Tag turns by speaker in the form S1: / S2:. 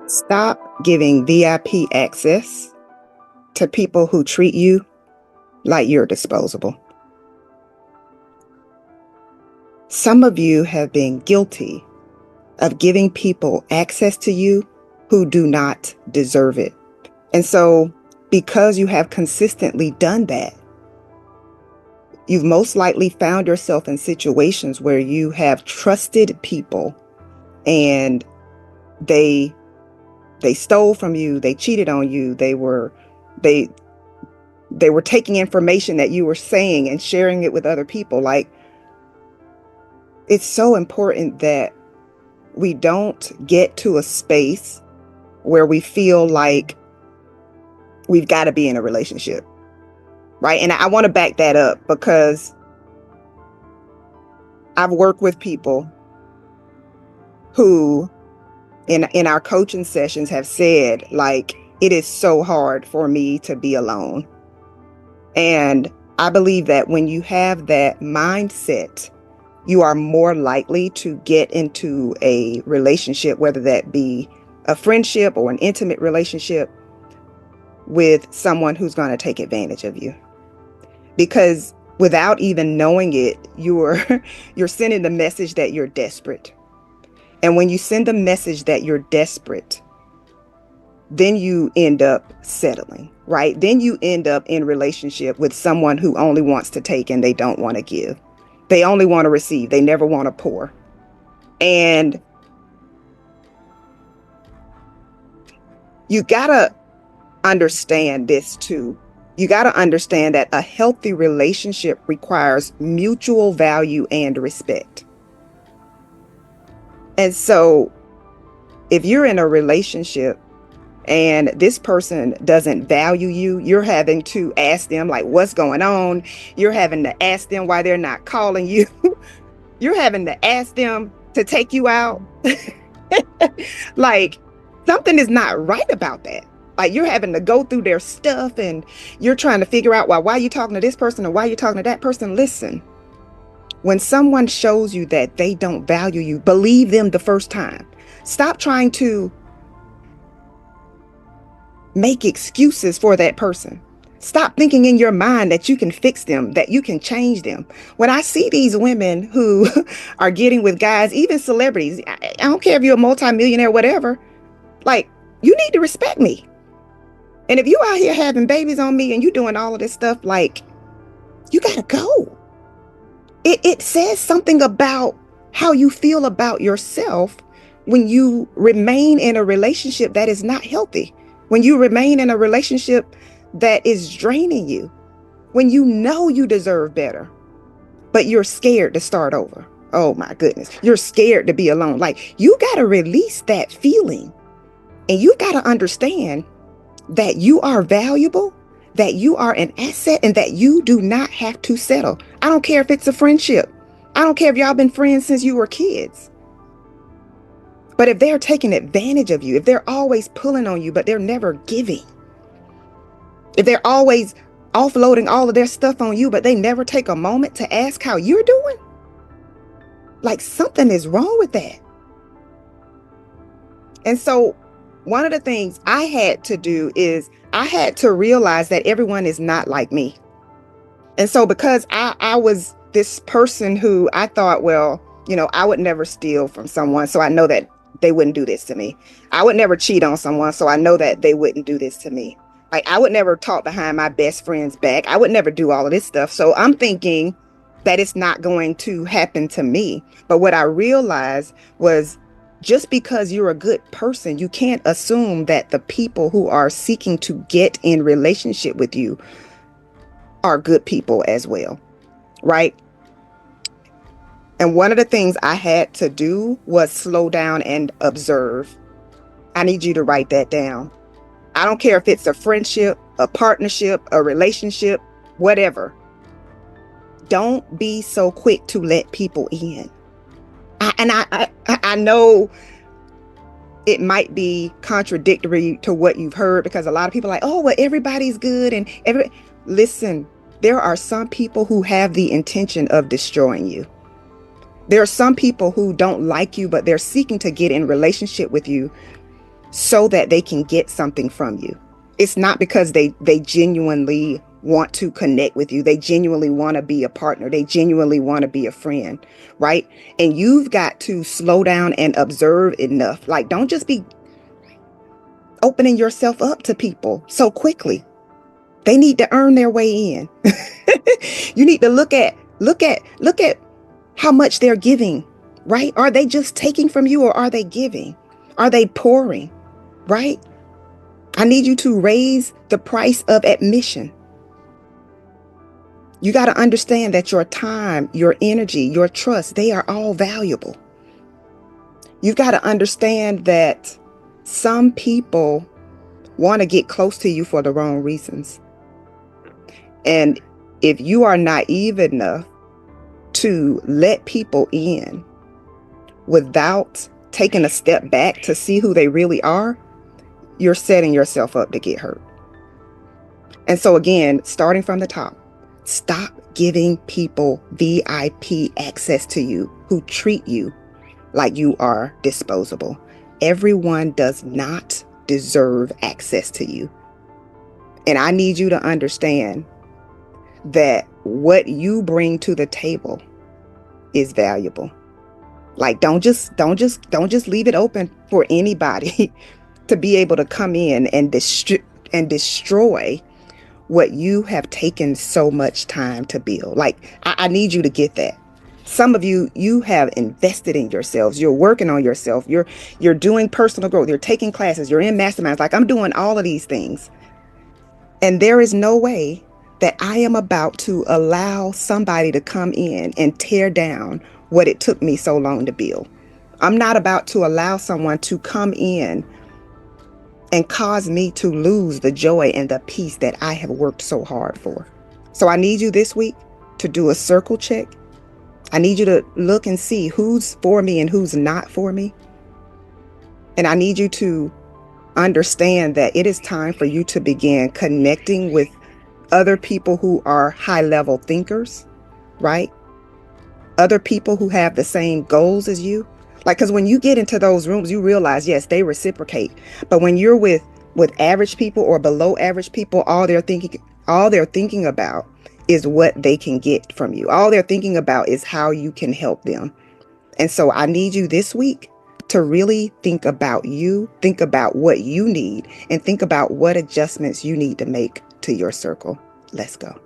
S1: Stop giving VIP access to people who treat you like you're disposable. Some of you have been guilty of giving people access to you who do not deserve it. And so, because you have consistently done that, you've most likely found yourself in situations where you have trusted people and they stole from you, they cheated on you, they were taking information that you were saying and sharing it with other people. Like, it's so important that we don't get to a space where we feel like we've got to be in a relationship, right? And I want to back that up because I've worked with people who in our coaching sessions have said, like, it is so hard for me to be alone. And I believe that when you have that mindset, you are more likely to get into a relationship, whether that be a friendship or an intimate relationship, with someone who's going to take advantage of you. Because without even knowing it, you're sending the message that you're desperate. And when you send the message that you're desperate, then you end up settling, right? Then you end up in relationship with someone who only wants to take and they don't want to give. They only want to receive. They never want to pour. And you got to understand this too. You got to understand that a healthy relationship requires mutual value and respect. And so if you're in a relationship and this person doesn't value you, you're having to ask them, like, what's going on? You're having to ask them why they're not calling you. You're having to ask them to take you out. Like, something is not right about that. Like, you're having to go through their stuff and you're trying to figure out why you talking to this person or why you're talking to that person. Listen, when someone shows you that they don't value you, believe them the first time. Stop trying to make excuses for that person. Stop thinking in your mind that you can fix them, that you can change them. When I see these women who are getting with guys, even celebrities, I don't care if you're a multimillionaire, whatever, like, you need to respect me. And if you out here having babies on me and you doing all of this stuff, like, you gotta go. It says something about how you feel about yourself when you remain in a relationship that is not healthy. When you remain in a relationship that is draining you, when you know you deserve better, but you're scared to start over. Oh my goodness. You're scared to be alone. Like, you got to release that feeling, and you got to understand that you are valuable, that you are an asset, and that you do not have to settle. I don't care if it's a friendship. I don't care if y'all been friends since you were kids. But if they're taking advantage of you, if they're always pulling on you, but they're never giving, if they're always offloading all of their stuff on you, but they never take a moment to ask how you're doing, like, something is wrong with that. And so one of the things I had to do is I had to realize that everyone is not like me. And so because I was this person who I thought, well, I would never steal from someone, so I know that they wouldn't do this to me. I would never cheat on someone, so I know that they wouldn't do this to me. Like, I would never talk behind my best friend's back. I would never do all of this stuff. So I'm thinking that it's not going to happen to me. But what I realized was, just because you're a good person, you can't assume that the people who are seeking to get in relationship with you are good people as well, right? And one of the things I had to do was slow down and observe. I need you to write that down. I don't care if it's a friendship, a partnership, a relationship, whatever. Don't be so quick to let people in. I know it might be contradictory to what you've heard, because a lot of people are like, oh, well, everybody's good. And listen, there are some people who have the intention of destroying you. There are some people who don't like you, but they're seeking to get in relationship with you so that they can get something from you. It's not because they genuinely want to connect with you. They genuinely want to be a partner. They genuinely want to be a friend, right? And you've got to slow down and observe enough. Like, don't just be opening yourself up to people so quickly. They need to earn their way in. You need to look at how much they're giving, right? Are they just taking from you, or are they giving? Are they pouring, right? I need you to raise the price of admission. You got to understand that your time, your energy, your trust, they are all valuable. You've got to understand that some people want to get close to you for the wrong reasons. And if you are naive enough to let people in without taking a step back to see who they really are, you're setting yourself up to get hurt. And so again, starting from the top, stop giving people VIP access to you who treat you like you are disposable. Everyone does not deserve access to you. And I need you to understand that what you bring to the table is valuable. Like, don't just leave it open for anybody to be able to come in and destroy what you have taken so much time to build. Like, I need you to get that. Some of you, you have invested in yourselves. You're working on yourself. You're doing personal growth. You're taking classes. You're in masterminds. Like, I'm doing all of these things. And there is no way that I am about to allow somebody to come in and tear down what it took me so long to build. I'm not about to allow someone to come in and cause me to lose the joy and the peace that I have worked so hard for. So I need you this week to do a circle check. I need you to look and see who's for me and who's not for me. And I need you to understand that it is time for you to begin connecting with other people who are high-level thinkers, right? Other people who have the same goals as you. Like, because when you get into those rooms, you realize, yes, they reciprocate. But when you're with average people or below average people, all they're thinking about is what they can get from you. All they're thinking about is how you can help them. And so I need you this week to really think about you, think about what you need, and think about what adjustments you need to make to your circle. Let's go.